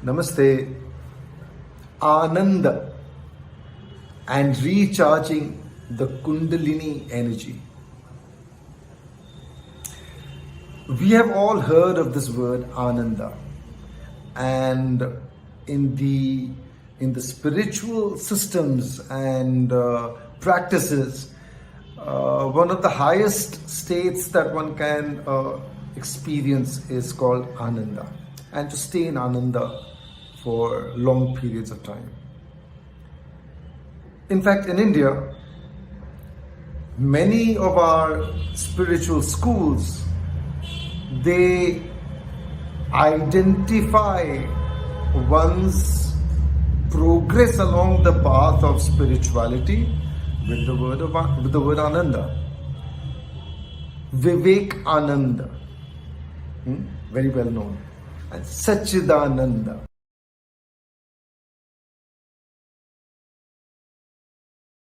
Namaste. Ananda and recharging the Kundalini energy. We have all heard of this word Ananda, and in the spiritual systems and practices, one of the highest states that one can experience is called Ananda, and to stay in Ananda for long periods of time. In fact, in India, many of our spiritual schools, they identify one's progress along the path of spirituality with the word Ananda. Vivek Ananda, very well known, and Sachidananda.